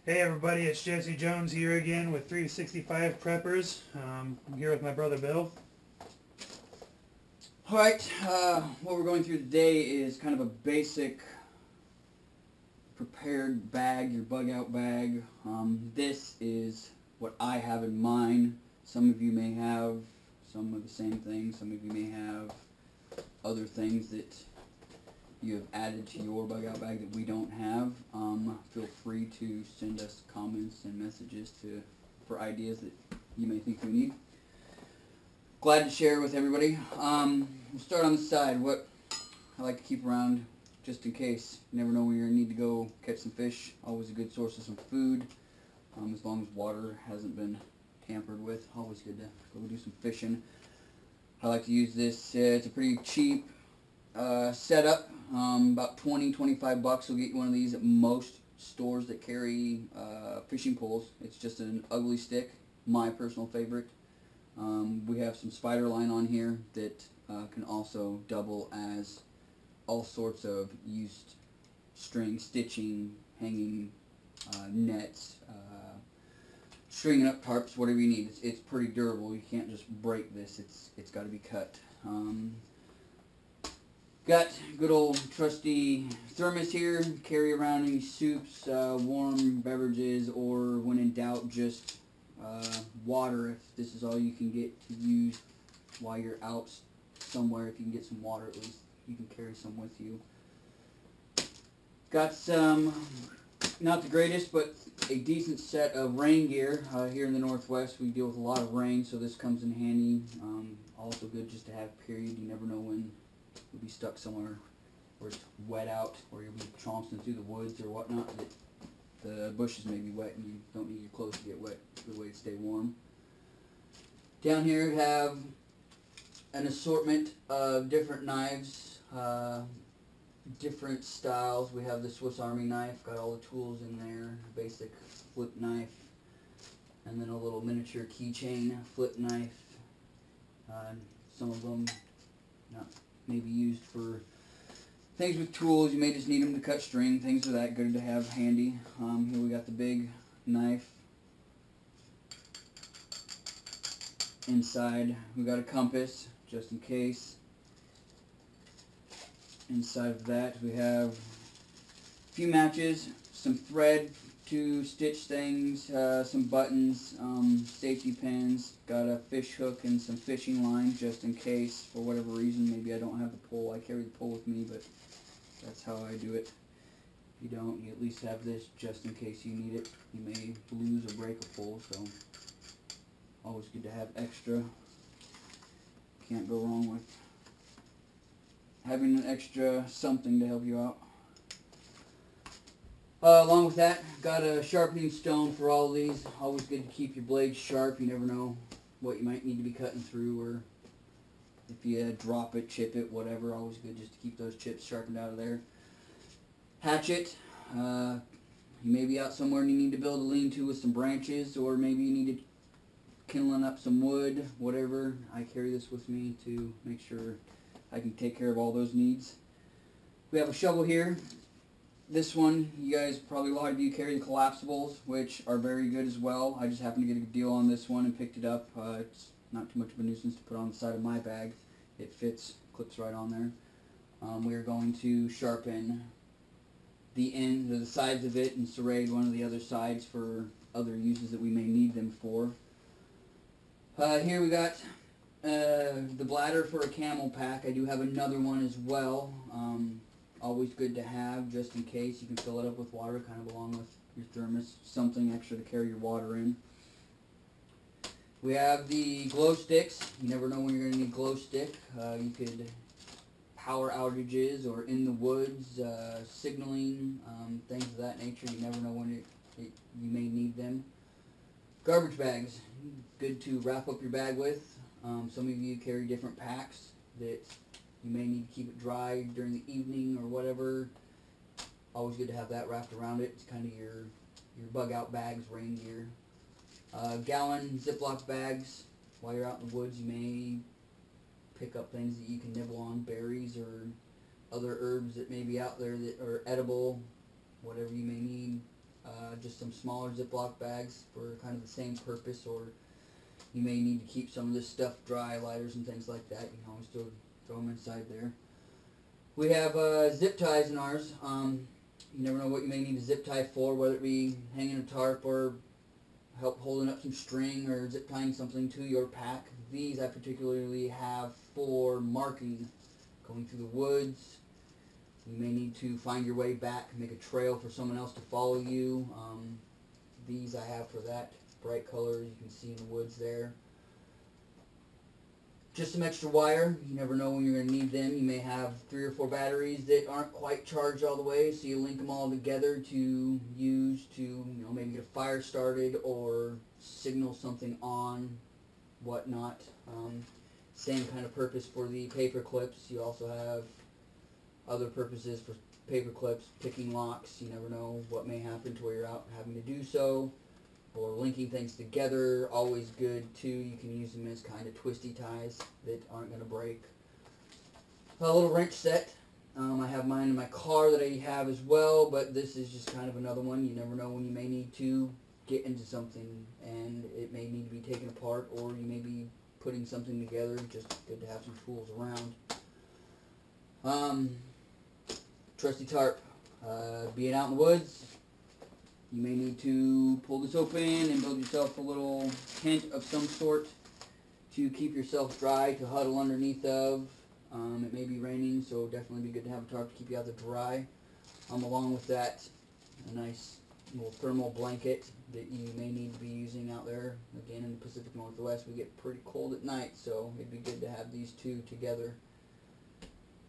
Hey everybody, it's Jesse Jones here again with 365 Preppers. I'm here with my brother Bill. Alright, what we're going through today is kind of a basic prepared bag, your bug out bag. This is what I have in mind. Some of you may have some of the same things. Some of you may have other things that you have added to your bug out bag that we don't have. Feel free to send us comments and messages for ideas that you may think we need. Glad to share with everybody. We'll start on the side. What I like to keep around just in case. You never know where you're going to need to go catch some fish. Always a good source of some food. As long as water hasn't been tampered with. Always good to go do some fishing. I like to use this. It's a pretty cheap setup. About 20-25 bucks will get you one of these at most stores that carry fishing poles. It's just an ugly stick. My personal favorite. We have some spider line on here that can also double as all sorts of used string, stitching, hanging nets, stringing up tarps, whatever you need. It's pretty durable. You can't just break this. It's got to be cut. Got good old trusty thermos here. Carry around any soups, warm beverages, or when in doubt, just water if this is all you can get to use while you're out somewhere. If you can get some water, at least you can carry some with you. Got some, not the greatest, but a decent set of rain gear. Here in the Northwest, we deal with a lot of rain, so this comes in handy. Also good just to have, period. You never know when you'll be stuck somewhere where it's wet out, or you'll be trouncing through the woods or whatnot. The bushes may be wet and you don't need your clothes to get wet. Good way to stay warm. Down here we have an assortment of different knives, different styles. We have the Swiss Army knife, got all the tools in there, basic flip knife, and then a little miniature keychain flip knife. Some of them not maybe used for things with tools. You may just need them to cut string. Things are that good to have handy. Here we got the big knife. Inside we got a compass just in case. Inside of that we have a few matches, some thread to stitch things, some buttons, safety pins, got a fish hook and some fishing line just in case for whatever reason. Maybe I don't have the pole. I carry the pole with me, but that's how I do it. If you don't, you at least have this just in case you need it. You may lose or break a pole, so always good to have extra. Can't go wrong with having an extra something to help you out. Along with that, got a sharpening stone for all of these. Always good to keep your blades sharp. You never know what you might need to be cutting through, or if you drop it, chip it, whatever. Always good just to keep those chips sharpened out of there. Hatchet. You may be out somewhere and you need to build a lean-to with some branches, or maybe you need to kindling up some wood, whatever. I carry this with me to make sure I can take care of all those needs. We have a shovel here. This one, you guys, probably a lot of you carry the collapsibles, which are very good as well. I just happened to get a deal on this one and picked it up. It's not too much of a nuisance to put on the side of my bag. It fits, clips right on there. We are going to sharpen the ends or the sides of it and serrate one of the other sides for other uses that we may need them for. Here we got the bladder for a camel pack. I do have another one as well. Always good to have just in case. You can fill it up with water kind of along with your thermos. Something extra to carry your water in. We have the glow sticks. You never know when you're going to need glow stick. You could power outages or in the woods, signaling, things of that nature. You never know when you may need them. Garbage bags. Good to wrap up your bag with. Some of you carry different packs that you may need to keep it dry during the evening or whatever. Always good to have that wrapped around it. It's kind of your bug out bags, rain gear. Gallon Ziploc bags. While you're out in the woods, you may pick up things that you can nibble on, berries or other herbs that may be out there that are edible, whatever you may need. just some smaller Ziploc bags for kind of the same purpose, or you may need to keep some of this stuff dry, lighters and things like that. You can always still throw them inside there. We have zip ties in ours. You never know what you may need a zip tie for, whether it be hanging a tarp or help holding up some string or zip tying something to your pack. These I particularly have for marking, going through the woods. You may need to find your way back, make a trail for someone else to follow you. These I have for that. Bright colors you can see in the woods there. Just some extra wire. You never know when you're going to need them. You may have 3 or 4 batteries that aren't quite charged all the way, so you link them all together to use to, maybe get a fire started or signal something on, whatnot. Same kind of purpose for the paper clips. You also have other purposes for paper clips, picking locks. You never know what may happen to where you're out having to do so. Or linking things together, always good too. You can use them as kind of twisty ties that aren't going to break. A little wrench set. I have mine in my car that I have as well, but this is just kind of another one. You never know when you may need to get into something and it may need to be taken apart, or you may be putting something together. Just good to have some tools around. Trusty tarp. Being out in the woods, you may need to pull this open and build yourself a little tent of some sort to keep yourself dry, to huddle underneath of. It may be raining, so definitely be good to have a tarp to keep you out there dry. Along with that, a nice little thermal blanket that you may need to be using out there. Again, in the Pacific Northwest, we get pretty cold at night, so it'd be good to have these two together.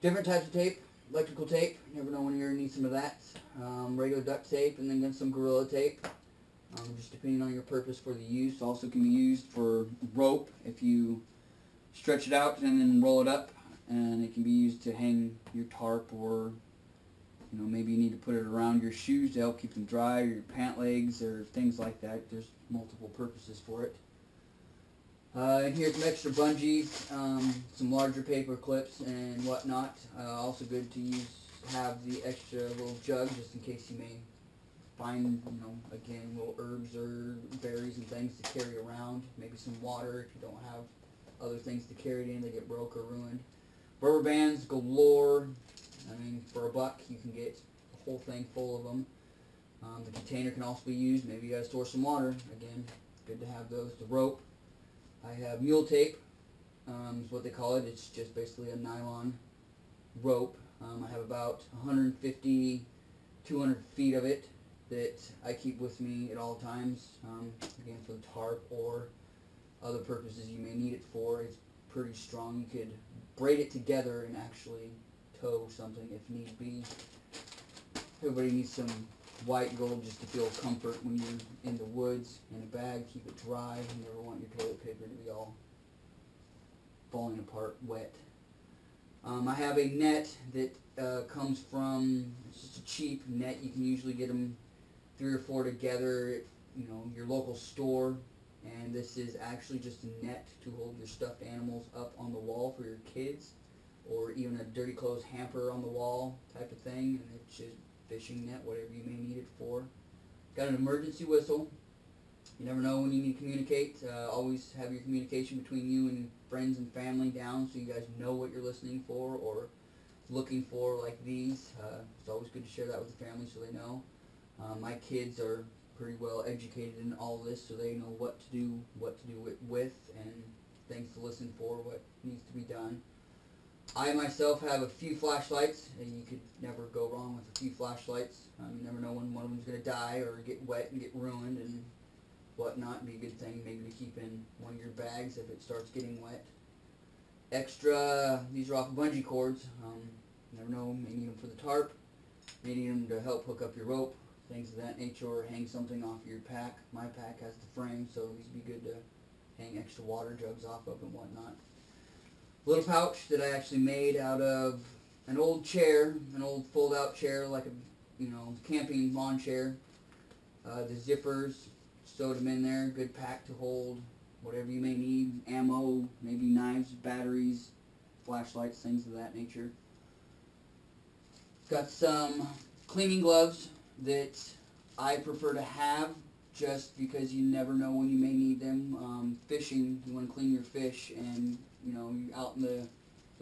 Different types of tape. Electrical tape, you never know when you're going to need some of that. Regular duct tape, and then some Gorilla tape, just depending on your purpose for the use. Also can be used for rope if you stretch it out and then roll it up, and it can be used to hang your tarp, or maybe you need to put it around your shoes to help keep them dry, or your pant legs, or things like that. There's multiple purposes for it. And here's some extra bungees, some larger paper clips and whatnot. Also good to have the extra little jug just in case you may find, again, little herbs or berries and things to carry around. Maybe some water if you don't have other things to carry it in, they get broke or ruined. Rubber bands galore. I mean, for $1 you can get a whole thing full of them. The container can also be used. Maybe you gotta store some water. Again, good to have those. The rope. I have mule tape, is what they call it. It's just basically a nylon rope. I have about 150, 200 feet of it that I keep with me at all times, again for the tarp or other purposes you may need it for. It's pretty strong. You could braid it together and actually tow something if need be. Everybody needs some white gold just to feel comfort when you're in the woods. In a bag, keep it dry. You never want your toilet paper to be all falling apart wet. I have a net that comes from, it's just a cheap net. You can usually get them 3 or 4 together at your local store, and this is actually just a net to hold your stuffed animals up on the wall for your kids, or even a dirty clothes hamper on the wall type of thing. And it's just fishing net, whatever you may need it for. Got an emergency whistle. You never know when you need to communicate. Always have your communication between you and friends and family down so you guys know what you're listening for or looking for, like these. It's always good to share that with the family so they know. My kids are pretty well educated in all this, so they know what to do it with, and things to listen for, what needs to be done. I myself have a few flashlights, and you could never go wrong with a few flashlights. You never know when one of them's going to die or get wet and get ruined and whatnot. It'd be a good thing maybe to keep in one of your bags if it starts getting wet. Extra, these are off of bungee cords. You never know, may need them for the tarp, may need them to help hook up your rope, things of that nature, or hang something off your pack. My pack has the frame, so these would be good to hang extra water jugs off of and whatnot. Little pouch that I actually made out of an old chair, an old fold-out chair, like a camping lawn chair. The zippers, sewed them in there. Good pack to hold whatever you may need, ammo, maybe knives, batteries, flashlights, things of that nature. Got some cleaning gloves that I prefer to have, just because you never know when you may need them. Fishing, you want to clean your fish, and you know, you're out in the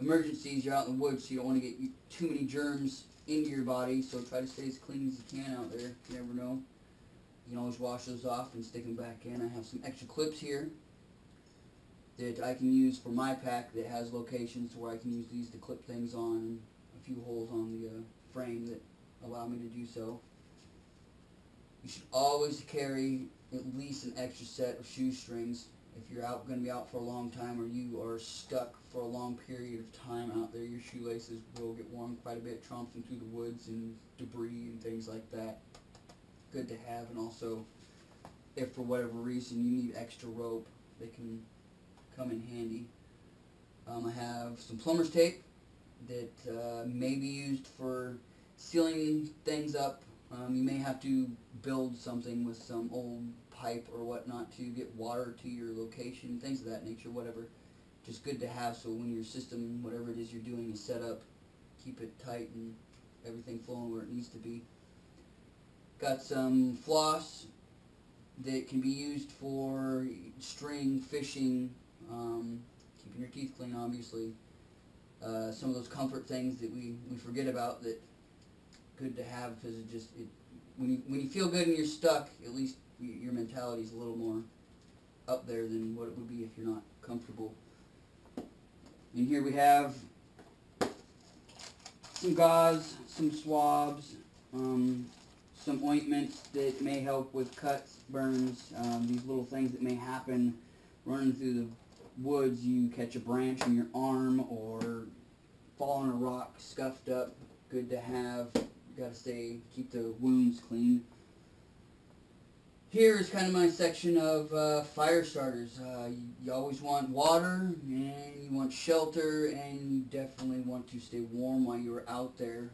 emergencies, you're out in the woods, so you don't want to get too many germs into your body, so try to stay as clean as you can out there. You never know. You can always wash those off and stick them back in. I have some extra clips here that I can use for my pack that has locations where I can use these to clip things on, a few holes on the frame that allow me to do so. You should always carry at least an extra set of shoestrings if you're going to be out for a long time, or you are stuck for a long period of time out there. Your shoelaces will get worn quite a bit, tromping through the woods and debris and things like that. Good to have. And also, if for whatever reason you need extra rope, they can come in handy. I have some plumber's tape that may be used for sealing things up. You may have to build something with some old pipe or whatnot to get water to your location, things of that nature, whatever. Just good to have, so when your system, whatever it is you're doing, is set up, keep it tight and everything flowing where it needs to be. Got some floss that can be used for string, fishing, keeping your teeth clean, obviously. Some of those comfort things that we forget about, that good to have, because when you feel good and you're stuck, at least your mentality is a little more up there than what it would be if you're not comfortable. And here we have some gauze, some swabs, some ointments that may help with cuts, burns, these little things that may happen running through the woods. You catch a branch in your arm or fall on a rock, scuffed up. Good to have. You gotta keep the wounds clean. Here is kind of my section of fire starters. You always want water, and you want shelter, and you definitely want to stay warm while you're out there.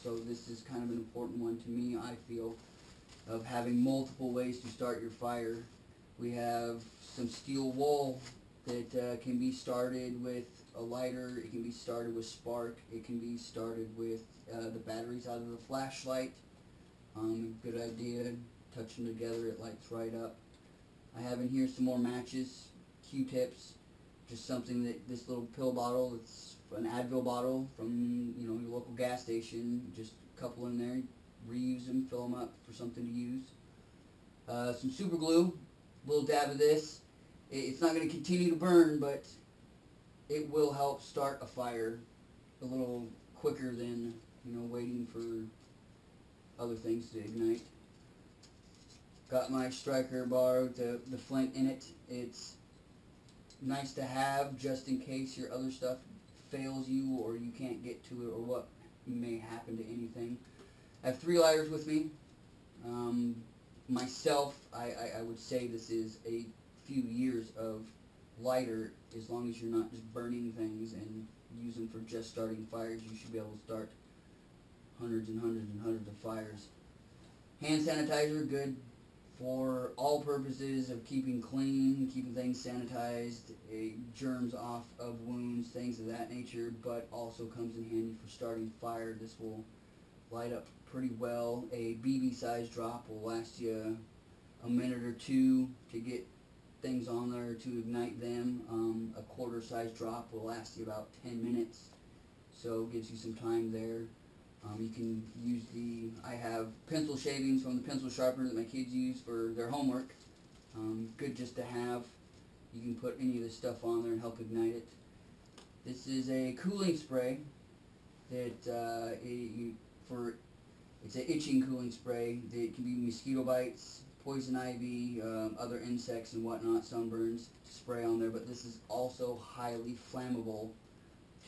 So this is kind of an important one to me, I feel, of having multiple ways to start your fire. We have some steel wool that can be started with a lighter. It can be started with spark. It can be started with the batteries out of the flashlight. Good idea. Touch them together, it lights right up. I have in here some more matches, Q-tips, just something that this little pill bottle, it's an Advil bottle from your local gas station. Just a couple in there, reuse them, fill them up for something to use. Some super glue, a little dab of this. It's not going to continue to burn, but it will help start a fire a little quicker than waiting for other things to ignite. Got my striker bar with the flint in it. It's nice to have just in case your other stuff fails you or you can't get to it or what may happen to anything. I have 3 lighters with me. Myself, I would say this is a few years of lighter. As long as you're not just burning things and use them for just starting fires, you should be able to start hundreds and hundreds and hundreds of fires. Hand sanitizer, good for all purposes of keeping clean, keeping things sanitized, germs off of wounds, things of that nature, but also comes in handy for starting fire. This will light up pretty well. A BB size drop will last you a minute or two to get things on there to ignite them. A quarter size drop will last you about 10 minutes, so it gives you some time there. You can use I have pencil shavings from the pencil sharpener that my kids use for their homework. Good just to have. You can put any of this stuff on there and help ignite it. This is a cooling spray that it's an itching cooling spray that can be mosquito bites, poison ivy, other insects and whatnot, sunburns, to spray on there. But this is also highly flammable.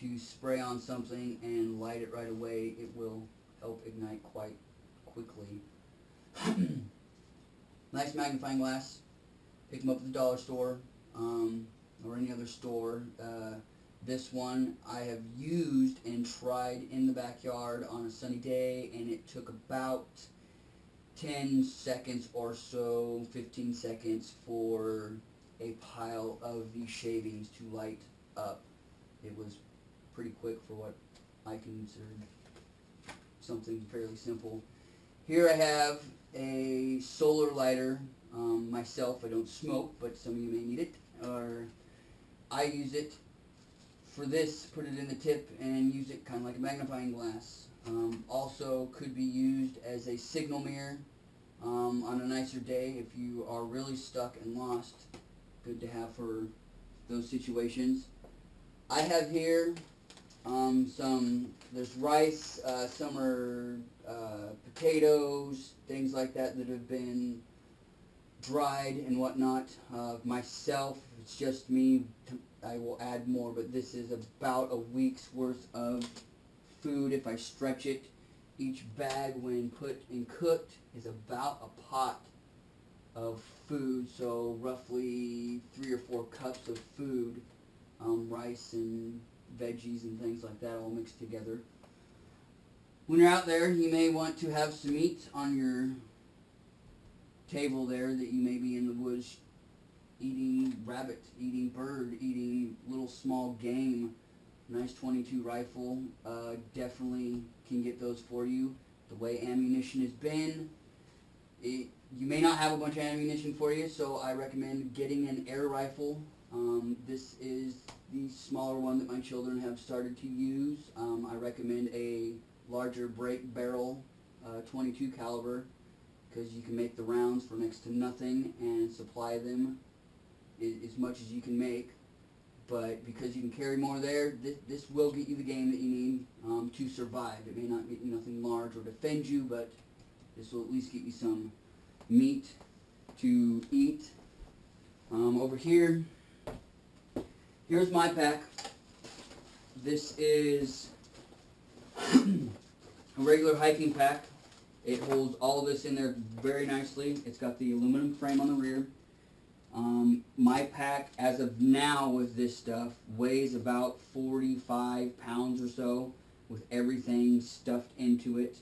To spray on something and light it right away, it will help ignite quite quickly. Nice magnifying glass. Pick them up at the dollar store or any other store. This one I have used and tried in the backyard on a sunny day, and it took about 10 seconds or so, 15 seconds for a pile of these shavings to light up. It was pretty quick for what I considered something fairly simple. Here I have a solar lighter. Myself, I don't smoke, but some of you may need it. Or I use it for this, put it in the tip and use it kind of like a magnifying glass. Also could be used as a signal mirror on a nicer day if you are really stuck and lost. Good to have for those situations. I have here there's rice, some are potatoes, things like that that have been dried and whatnot. Myself, it's just me, I will add more, but this is about a week's worth of food if I stretch it. Each bag, when put and cooked, is about a pot of food, so roughly 3 or 4 cups of food, rice and veggies and things like that all mixed together. When you're out there, you may want to have some meat on your table there, that you may be in the woods eating rabbit, eating bird, eating little small game. Nice .22 rifle definitely can get those for you. The way ammunition has been, you may not have a bunch of ammunition for you, so I recommend getting an air rifle. This is the smaller one that my children have started to use. I recommend a larger break barrel, 22 caliber, because you can make the rounds for next to nothing and supply them as much as you can make. But because you can carry more there, this will get you the game that you need to survive. It may not get you nothing large or defend you, but this will at least get you some meat to eat. Over here, here's my pack. This is a regular hiking pack. It holds all of this in there very nicely. It's got the aluminum frame on the rear. My pack, as of now with this stuff, weighs about 45 pounds or so with everything stuffed into it.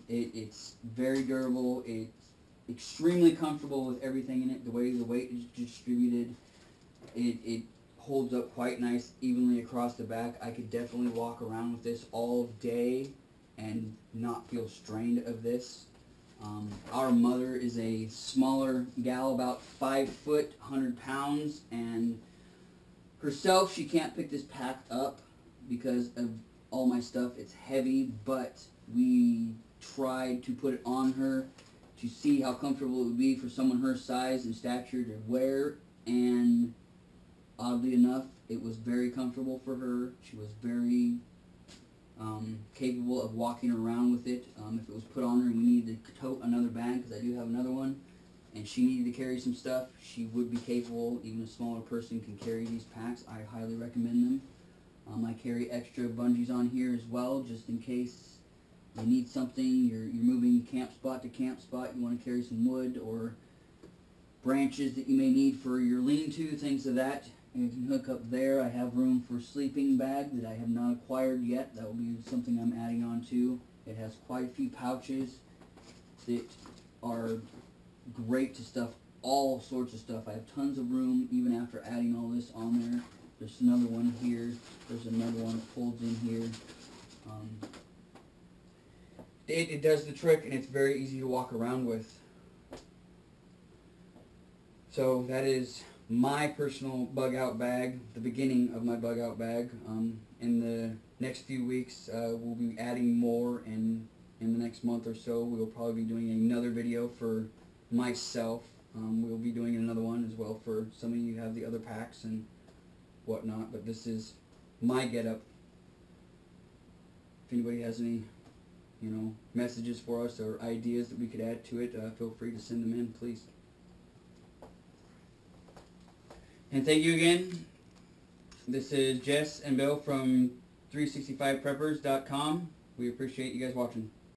It's very durable. It's extremely comfortable with everything in it. The way the weight is distributed, it holds up quite nice evenly across the back. I could definitely walk around with this all day and not feel strained of this. Our mother is a smaller gal, about 5 foot, 100 pounds, and herself, she can't pick this pack up because of all my stuff. It's heavy, but we tried to put it on her to see how comfortable it would be for someone her size and stature to wear, and oddly enough, it was very comfortable for her. She was very capable of walking around with it. If it was put on her and we needed to tote another bag, because I do have another one, and she needed to carry some stuff, she would be capable. Even a smaller person can carry these packs. I highly recommend them. I carry extra bungees on here as well, just in case you need something. You're moving camp spot to camp spot. You want to carry some wood or branches that you may need for your lean-to, things of that. And you can hook up there. I have room for a sleeping bag that I have not acquired yet. That will be something I'm adding on to. It has quite a few pouches that are great to stuff all sorts of stuff. I have tons of room even after adding all this on there. There's another one here. There's another one that folds in here. It does the trick, and it's very easy to walk around with. So that is my personal BugOut bag, the beginning of my BugOut bag. In the next few weeks, we'll be adding more, and in the next month or so, we'll probably be doing another video for myself. We'll be doing another one as well for some of you who have the other packs and whatnot, but this is my getup. If anybody has any, messages for us or ideas that we could add to it, feel free to send them in, please. And thank you again. This is Jess and Bill from 365preppers.com. We appreciate you guys watching.